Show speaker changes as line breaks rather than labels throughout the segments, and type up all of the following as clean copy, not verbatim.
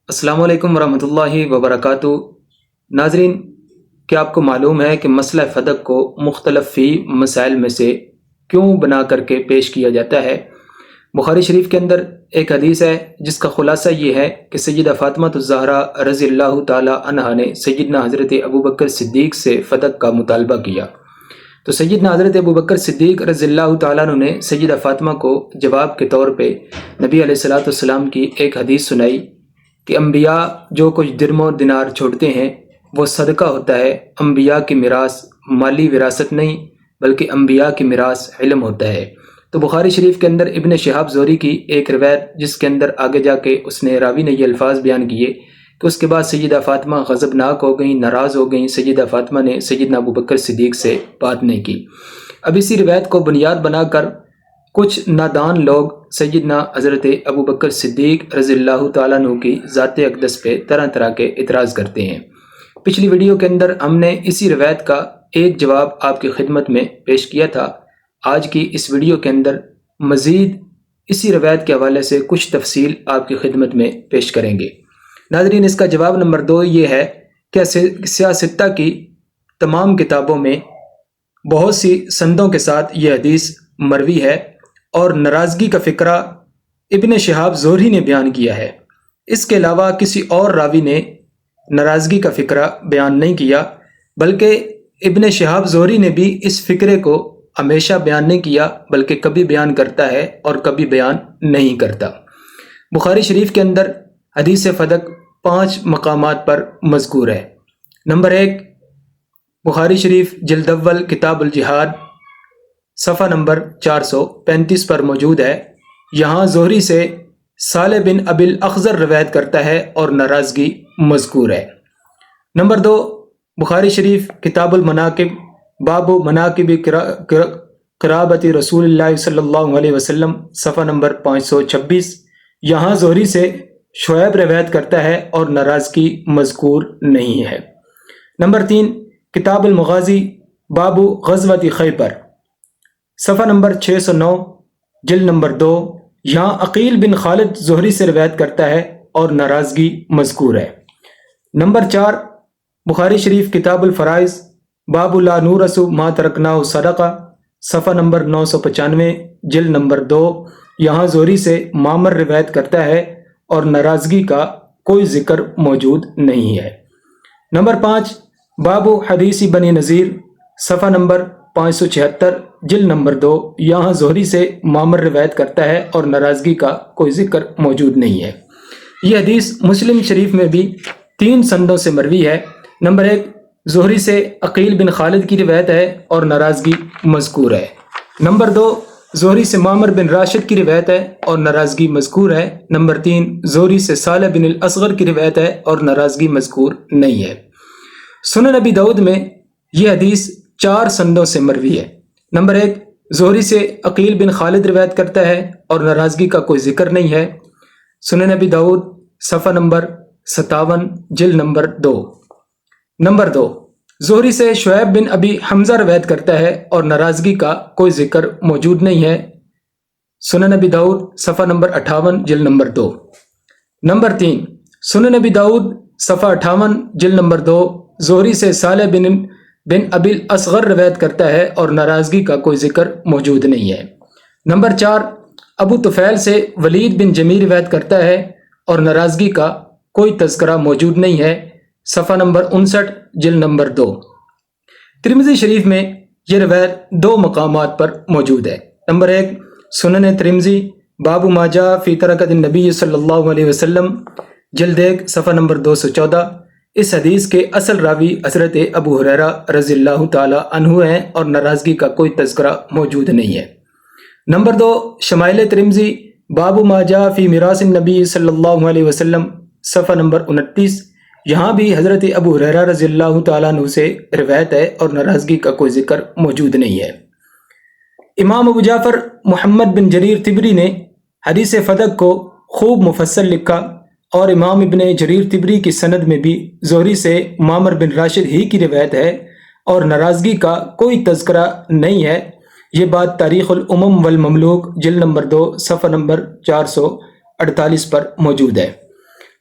السلام علیکم ورحمۃ اللہ وبرکاتہ۔ ناظرین، کیا آپ کو معلوم ہے کہ مسئلہ فدق کو مختلف فی مسائل میں سے کیوں بنا کر کے پیش کیا جاتا ہے؟ بخاری شریف کے اندر ایک حدیث ہے جس کا خلاصہ یہ ہے کہ سیدہ فاطمہ الزہرا رضی اللہ تعالی عنہا نے سیدنا حضرت ابوبکر صدیق سے فدق کا مطالبہ کیا، تو سیدنا حضرت ابوبکر صدیق رضی اللہ تعالیٰ عنہ نے سیدہ فاطمہ کو جواب کے طور پہ نبی علیہ الصلوۃ والسلام کی ایک حدیث سنائی کہ انبیاء جو کچھ درم و دینار چھوڑتے ہیں وہ صدقہ ہوتا ہے۔ انبیاء کی میراث مالی وراثت نہیں بلکہ انبیاء کی میراث علم ہوتا ہے۔ تو بخاری شریف کے اندر ابن شہاب زہری کی ایک روایت جس کے اندر آگے جا کے اس نے راوی نے یہ الفاظ بیان کیے کہ اس کے بعد سیدہ فاطمہ غضبناک ہو گئیں، ناراض ہو گئیں، سیدہ فاطمہ نے سیدنا ابوبکر صدیق سے بات نہیں کی۔ اب اسی روایت کو بنیاد بنا کر کچھ نادان لوگ سیدنا حضرت ابوبکر صدیق رضی اللہ تعالیٰ عنہ کی ذات اقدس پہ طرح طرح کے اعتراض کرتے ہیں۔ پچھلی ویڈیو کے اندر ہم نے اسی روایت کا ایک جواب آپ کی خدمت میں پیش کیا تھا۔ آج کی اس ویڈیو کے اندر مزید اسی روایت کے حوالے سے کچھ تفصیل آپ کی خدمت میں پیش کریں گے۔ ناظرین، اس کا جواب نمبر 2 یہ ہے کہ سیاہ ستہ کی تمام کتابوں میں بہت سی سندوں کے ساتھ یہ حدیث مروی ہے اور ناراضگی کا فقرہ ابن شہاب زہری نے بیان کیا ہے۔ اس کے علاوہ کسی اور راوی نے ناراضگی کا فقرہ بیان نہیں کیا، بلکہ ابن شہاب زہری نے بھی اس فقرے کو ہمیشہ بیان نہیں کیا بلکہ کبھی بیان کرتا ہے اور کبھی بیان نہیں کرتا۔ بخاری شریف کے اندر حدیث فدق 5 مقامات پر مذکور ہے۔ نمبر 1، بخاری شریف جلد اول کتاب الجہاد صفحہ نمبر 435 پر موجود ہے۔ یہاں زہری سے صالح بن ابی الاخضر روایت کرتا ہے اور ناراضگی مذکور ہے۔ نمبر 2، بخاری شریف کتاب المناقب باب مناقب قرابت رسول اللہ صلی اللہ علیہ وسلم صفحہ نمبر 526، یہاں زہری سے شعیب روایت کرتا ہے اور ناراضگی مذکور نہیں ہے۔ نمبر 3، کتاب المغازی باب غزوۃ خیبر صفحہ نمبر 609 جلد نمبر 2، یہاں عقیل بن خالد زہری سے روایت کرتا ہے اور ناراضگی مذکور ہے۔ نمبر 4، بخاری شریف کتاب الفرائض باب لا نورث ما ترکناہ صدقہ صفحہ نمبر 995 جلد نمبر 2، یہاں زہری سے معمر روایت کرتا ہے اور ناراضگی کا کوئی ذکر موجود نہیں ہے۔ نمبر 5، باب حدیث بنی نذیر صفحہ نمبر 576 جلد نمبر 2، یہاں زہری سے معمر روایت کرتا ہے اور ناراضگی کا کوئی ذکر موجود نہیں ہے۔ یہ حدیث مسلم شریف میں بھی 3 سندوں سے مروی ہے۔ نمبر 1، زہری سے عقیل بن خالد کی روایت ہے اور ناراضگی مذکور ہے۔ نمبر 2، زہری سے معمر بن راشد کی روایت ہے اور ناراضگی مذکور ہے۔ نمبر 3، زہری سے صالح بن الاصغر کی روایت ہے اور ناراضگی مذکور نہیں ہے۔ سنن ابی داؤد میں یہ حدیث 4 سندوں سے مروی ہے۔ نمبر 1، زہری سے عقیل بن خالد روایت کرتا ہے اور ناراضگی کا کوئی ذکر نہیں ہے۔ سنن ابی داؤد صفحہ نمبر 57 جلد نمبر 2۔ نمبر 2، زہری سے شعیب بن ابی حمزہ روایت کرتا ہے اور ناراضگی کا کوئی ذکر موجود نہیں ہے۔ سنن ابی داؤد صفحہ نمبر 58 جلد نمبر 2۔ نمبر 3، سنن ابی داؤد صفحہ 58 جلد نمبر 2، زہری سے صالح بن ابی الاصغر روایت کرتا ہے اور ناراضگی کا کوئی ذکر موجود نہیں ہے۔ نمبر 4، ابو طفیل سے ولید بن جمیل روایت کرتا ہے اور ناراضگی کا کوئی تذکرہ موجود نہیں ہے۔ صفحہ نمبر 59 جلد نمبر 2۔ ترمذی شریف میں یہ روایت 2 مقامات پر موجود ہے۔ نمبر 1، سنن ترمذی باب ما جاء فی ترکۃ النبی صلی اللہ علیہ وسلم جلد 1 صفحہ نمبر 214۔ اس حدیث کے اصل راوی حضرت ابو ہریرہ رضی اللہ تعالی عنہ ہیں اور ناراضگی کا کوئی تذکرہ موجود نہیں ہے۔ نمبر 2، شمائل ترمذی باب ما جاء فی میراث النبی صلی اللہ علیہ وسلم صفحہ نمبر 29، یہاں بھی حضرت ابو ہریرہ رضی اللہ تعالیٰ عنہ سے روایت ہے اور ناراضگی کا کوئی ذکر موجود نہیں ہے۔ امام ابو جعفر محمد بن جریر طبری نے حدیث فدق کو خوب مفصل لکھا اور امام ابن جریر طبری کی سند میں بھی زہری سے معمر بن راشد ہی کی روایت ہے اور ناراضگی کا کوئی تذکرہ نہیں ہے۔ یہ بات تاریخ الامم والمملوک جلد نمبر 2 صفحہ نمبر 448 پر موجود ہے۔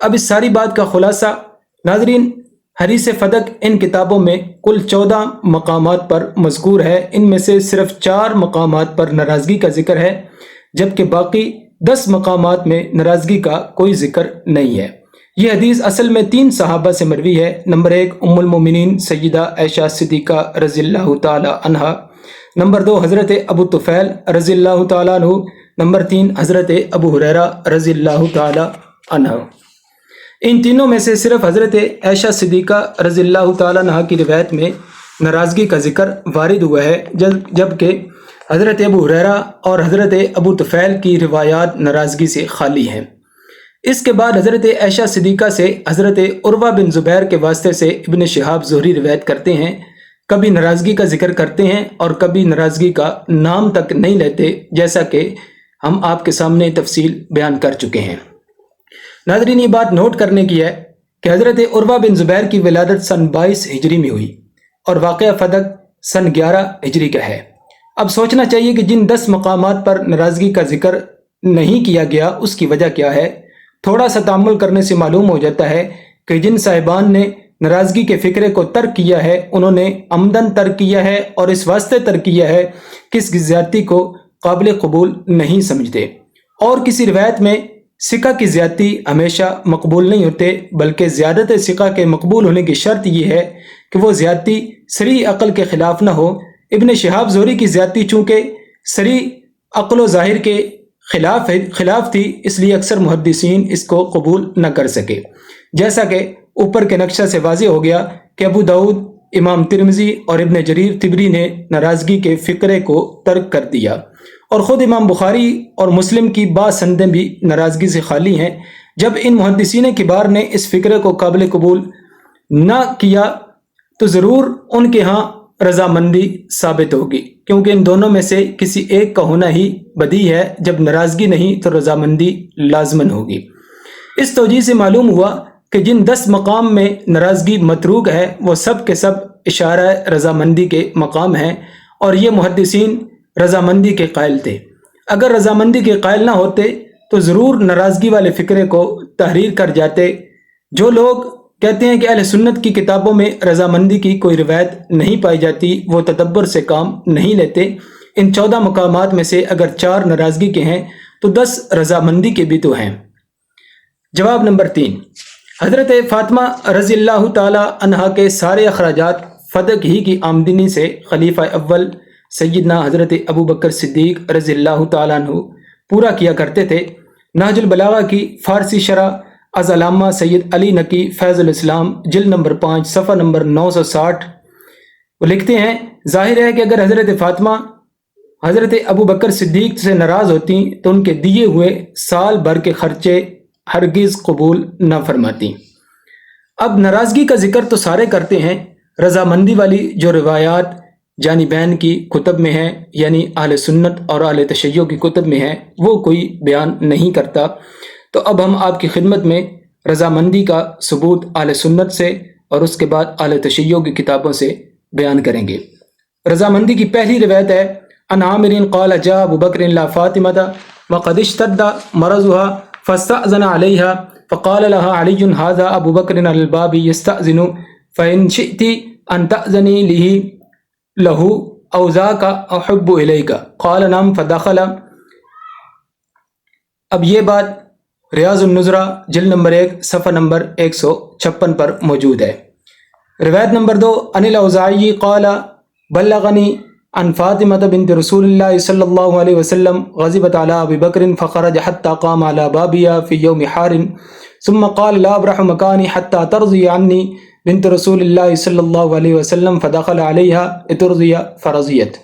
اب اس ساری بات کا خلاصہ ناظرین، حدیث فدق ان کتابوں میں کل 14 مقامات پر مذکور ہے، ان میں سے صرف 4 مقامات پر ناراضگی کا ذکر ہے، جبکہ باقی 10 مقامات میں ناراضگی کا کوئی ذکر نہیں ہے۔ یہ حدیث اصل میں 3 صحابہ سے مروی ہے۔ نمبر 1 ام المومنین سیدہ عائشہ صدیقہ رضی اللہ تعالی عنہا، نمبر 2 حضرت ابو طفیل رضی اللہ تعالی عنہ، نمبر 3 حضرت ابو ہریرہ رضی اللہ تعالی عنہ۔ ان تینوں میں سے صرف حضرت عائشہ صدیقہ رضی اللہ تعالی عنہ کی روایت میں ناراضگی کا ذکر وارد ہوا ہے، جبکہ حضرت ابو ہریرہ اور حضرت ابو طفیل کی روایات ناراضگی سے خالی ہیں۔ اس کے بعد حضرت عائشہ صدیقہ سے حضرت عروہ بن زبیر کے واسطے سے ابن شہاب زہری روایت کرتے ہیں، کبھی ناراضگی کا ذکر کرتے ہیں اور کبھی ناراضگی کا نام تک نہیں لیتے، جیسا کہ ہم آپ کے سامنے تفصیل بیان کر چکے ہیں۔ ناظرین، یہ بات نوٹ کرنے کی ہے کہ حضرت عروہ بن زبیر کی ولادت سن 22 ہجری میں ہوئی اور واقعہ فدق سن 11 ہجری کا ہے۔ اب سوچنا چاہیے کہ جن 10 مقامات پر ناراضگی کا ذکر نہیں کیا گیا اس کی وجہ کیا ہے۔ تھوڑا سا تأمل کرنے سے معلوم ہو جاتا ہے کہ جن صاحبان نے ناراضگی کے فکرے کو ترک کیا ہے انہوں نے عمدن ترک کیا ہے اور اس واسطے ترک کیا ہے کہ اس کی زیادتی کو قابل قبول نہیں سمجھتے، اور کسی روایت میں ثقہ کی زیادتی ہمیشہ مقبول نہیں ہوتے، بلکہ زیادت ثقہ کے مقبول ہونے کی شرط یہ ہے کہ وہ زیادتی صریح عقل کے خلاف نہ ہو۔ ابن شہاب زہری کی زیادتی چونکہ صریح عقل و ظاہر کے خلاف تھی، اس لیے اکثر محدثین اس کو قبول نہ کر سکے، جیسا کہ اوپر کے نقشہ سے واضح ہو گیا کہ ابو داؤد، امام ترمذی اور ابن جریر طبری نے ناراضگی کے فکرے کو ترک کر دیا، اور خود امام بخاری اور مسلم کی بعض سندیں بھی ناراضگی سے خالی ہیں۔ جب ان محدثین کبار نے اس فکرے کو قابل قبول نہ کیا تو ضرور ان کے ہاں رضامندی ثابت ہوگی، کیونکہ ان دونوں میں سے کسی ایک کا ہونا ہی بدیہی ہے، جب ناراضگی نہیں تو رضامندی لازمن ہوگی۔ اس توجیہ سے معلوم ہوا کہ جن 10 مقام میں ناراضگی متروک ہے وہ سب کے سب اشارہ رضامندی کے مقام ہیں، اور یہ محدثین رضامندی کے قائل تھے۔ اگر رضامندی کے قائل نہ ہوتے تو ضرور ناراضگی والے فکرے کو تحریر کر جاتے۔ جو لوگ کہتے ہیں کہ اہل سنت کی کتابوں میں رضامندی کی کوئی روایت نہیں پائی جاتی، وہ تدبر سے کام نہیں لیتے۔ ان 14 مقامات میں سے اگر 4 ناراضگی کے ہیں تو 10 رضامندی کے بھی تو ہیں۔ جواب نمبر 3، حضرت فاطمہ رضی اللہ تعالی عنہا کے سارے اخراجات فدق ہی کی آمدنی سے خلیفہ اول سیدنا حضرت ابو بکر صدیق رضی اللہ تعالی عنہ پورا کیا کرتے تھے۔ نہج البلاغہ کی فارسی شرح از علامہ سید علی نقی فیض الاسلام جلد نمبر 5 صفحہ نمبر 960 وہ لکھتے ہیں، ظاہر ہے کہ اگر حضرت فاطمہ حضرت ابو بکر صدیق سے ناراض ہوتی تو ان کے دیے ہوئے سال بھر کے خرچے ہرگز قبول نہ فرماتی۔ اب ناراضگی کا ذکر تو سارے کرتے ہیں، رضامندی والی جو روایات جانبین کی کتب میں ہیں، یعنی اہل سنت اور اہل تشیع کی کتب میں ہیں، وہ کوئی بیان نہیں کرتا۔ تو اب ہم آپ کی خدمت میں رضامندی کا ثبوت اہل سنت سے اور اس کے بعد اہل تشیع کی کتابوں سے بیان کریں گے۔ رضامندی کی پہلی روایت ہے، عن عامر قال جاء ابو بکر الى فاطمة وقد اشتد مرضها فاستأذن عليها فقال لها علي هذا ابو بكر على الباب يستأذن فإن شئت ان تأذني له او ذاك احب اليك قال نعم فدخل۔ اب یہ بات ریاض النظرہ جلد نمبر 1 صفحہ نمبر 156 پر موجود ہے۔ روایت نمبر 2، عن الاوزاعی قال بلغنی عن فاطمة بنت رسول اللہ صلی اللہ علیہ وسلم غضبت على ابی بکر فخرج حتى قام على بابها في يوم حار ثم قال لا ابرح مكاني حتى ترضي عني بنت رسول اللہ صلی اللہ علیہ وسلم فدخل عليها لترضي فرضیت۔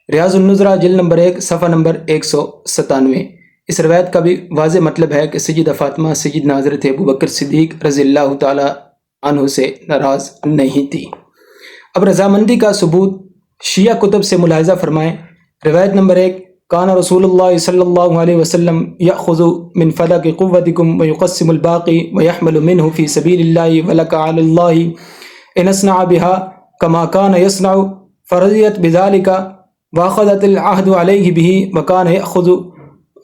ریاض النظرہ جلد نمبر 1 صفحہ نمبر 197۔ اس روایت کا بھی واضح مطلب ہے کہ سیدہ فاطمہ سیدنا حضرت ابو بکر صدیق رضی اللہ تعالی عنہ سے ناراض نہیں تھی۔ اب رضامندی کا ثبوت شیعہ کتب سے ملاحظہ فرمائیں۔ روایت نمبر 1، کان رسول اللہ صلی اللہ علیہ وسلم یأخذ من فدق قوتکم ویقسم الباقی ویحمل منہ فی سبیل اللہ ولک علی اللہ ان اصنع بها کما کان یصنع فرضیت بذلک واخذت العہد علیہ به وکان یأخذ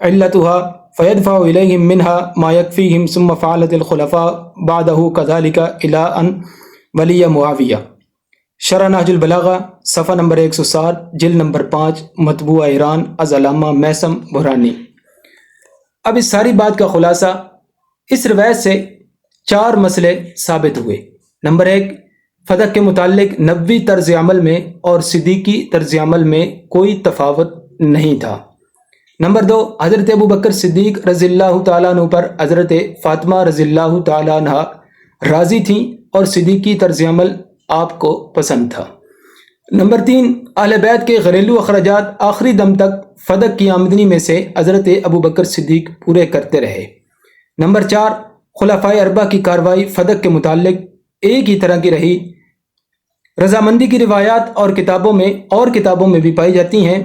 علتها فيدفع إليهم منها ما يكفيهم ثم فعلت الخلفاء بعده كذلك إلى أن ولی معاویہ۔ شرح نہج البلاغہ صفحہ نمبر 160 جلد نمبر 5 مطبوعہ ایران از علامہ میثم بحرانی۔ اب اس ساری بات کا خلاصہ، اس روایت سے 4 مسئلے ثابت ہوئے۔ نمبر 1، فدق کے متعلق نبوی طرز عمل میں اور صدیقی طرز عمل میں کوئی تفاوت نہیں تھا۔ نمبر 2، حضرت ابوبکر صدیق رضی اللہ تعالیٰ عنہ پر حضرت فاطمہ رضی اللہ تعالیٰ عنہ راضی تھیں اور صدیقی طرز عمل آپ کو پسند تھا۔ نمبر 3، اہل بیت کے گھریلو اخراجات آخری دم تک فدق کی آمدنی میں سے حضرت ابوبکر صدیق پورے کرتے رہے۔ نمبر 4، خلفائے اربعہ کی کارروائی فدق کے متعلق ایک ہی طرح کی رہی۔ رضامندی کی روایات اور کتابوں میں بھی پائی جاتی ہیں۔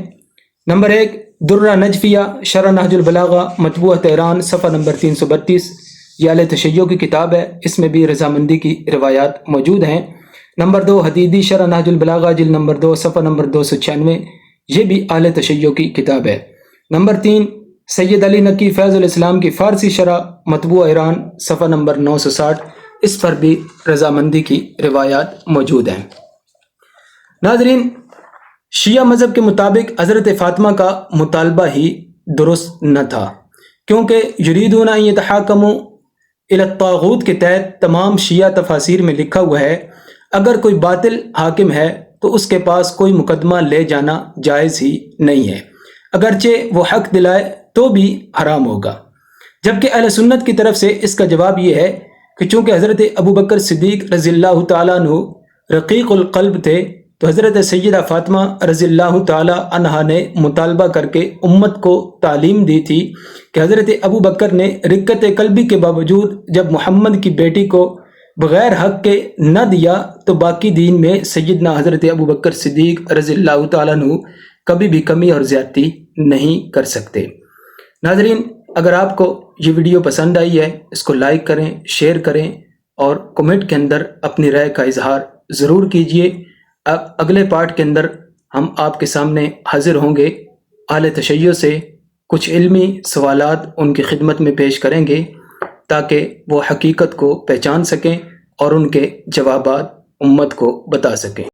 نمبر 1، درہ نجفیہ شرح نہج البلاغہ مطبوعہ تہران صفحہ نمبر 332، یہ اہل تشیع کی کتاب ہے، اس میں بھی رضامندی کی روایات موجود ہیں۔ نمبر 2، حدیدی شرح نہج البلاغہ جلد نمبر 2 صفحہ نمبر 296، یہ بھی اہل تشیع کی کتاب ہے۔ نمبر 3، سید علی نقی فیض الاسلام کی فارسی شرح مطبوعہ ایران صفحہ نمبر 960، اس پر بھی رضامندی کی روایات موجود ہیں۔ ناظرین، شیعہ مذہب کے مطابق حضرت فاطمہ کا مطالبہ ہی درست نہ تھا، کیونکہ یریدون ان یتحاکموا الی الطاغوت کے تحت تمام شیعہ تفاسیر میں لکھا ہوا ہے اگر کوئی باطل حاکم ہے تو اس کے پاس کوئی مقدمہ لے جانا جائز ہی نہیں ہے، اگرچہ وہ حق دلائے تو بھی حرام ہوگا۔ جبکہ اہل سنت کی طرف سے اس کا جواب یہ ہے کہ چونکہ حضرت ابوبکر صدیق رضی اللہ تعالیٰ عنہ رقیق القلب تھے تو حضرت سیدہ فاطمہ رضی اللہ تعالی عنہا نے مطالبہ کر کے امت کو تعلیم دی تھی کہ حضرت ابوبکر نے رقت قلبی کے باوجود جب محمد کی بیٹی کو بغیر حق کے نہ دیا تو باقی دین میں سیدنا حضرت ابوبکر صدیق رضی اللہ تعالیٰ عنہ کبھی بھی کمی اور زیادتی نہیں کر سکتے۔ ناظرین، اگر آپ کو یہ ویڈیو پسند آئی ہے اس کو لائک کریں، شیئر کریں اور کمنٹ کے اندر اپنی رائے کا اظہار ضرور کیجیے۔ اب اگلے پارٹ کے اندر ہم آپ کے سامنے حاضر ہوں گے، اہل تشیع سے کچھ علمی سوالات ان کی خدمت میں پیش کریں گے تاکہ وہ حقیقت کو پہچان سکیں اور ان کے جوابات امت کو بتا سکیں۔